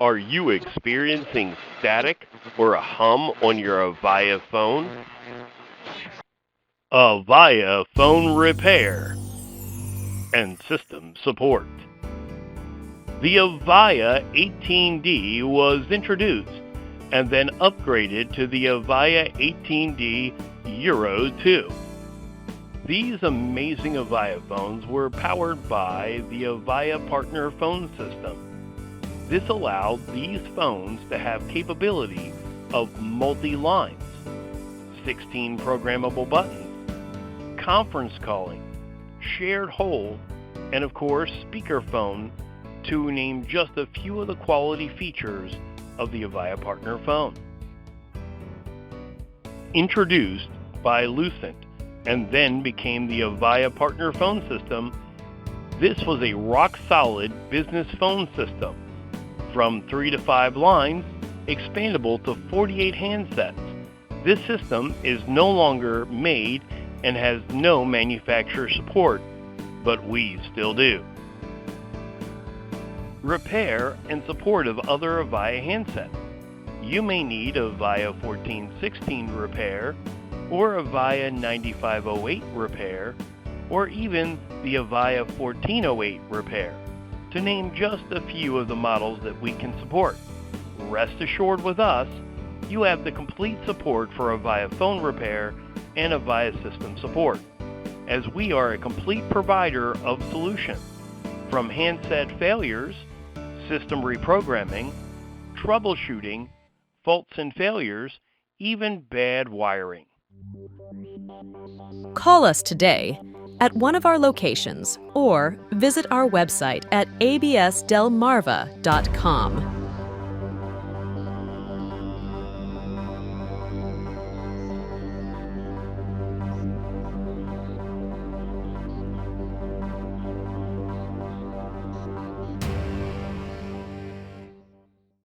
Are you experiencing static or a hum on your Avaya phone? Avaya Phone Repair and System Support. The Avaya 18D was introduced and then upgraded to the Avaya 18D Euro 2. These amazing Avaya phones were powered by the Avaya Partner Phone System. This allowed these phones to have capability of multi-lines, 16 programmable buttons, conference calling, shared hold, and of course speakerphone, to name just a few of the quality features of the Avaya Partner phone. Introduced by Lucent and then became the Avaya Partner Phone System, this was a rock-solid business phone system. From 3 to 5 lines, expandable to 48 handsets. This system is no longer made and has no manufacturer support, but we still do. Repair and support of other Avaya handsets. You may need Avaya 1416 repair, or Avaya 9508 repair, or even the Avaya 1408 repair, to name just a few of the models that we can support. Rest assured with us, you have the complete support for Avaya Phone Repair and Avaya System Support, as we are a complete provider of solutions, from handset failures, system reprogramming, troubleshooting, faults and failures, even bad wiring. Call us today at one of our locations or visit our website at absdelmarva.com.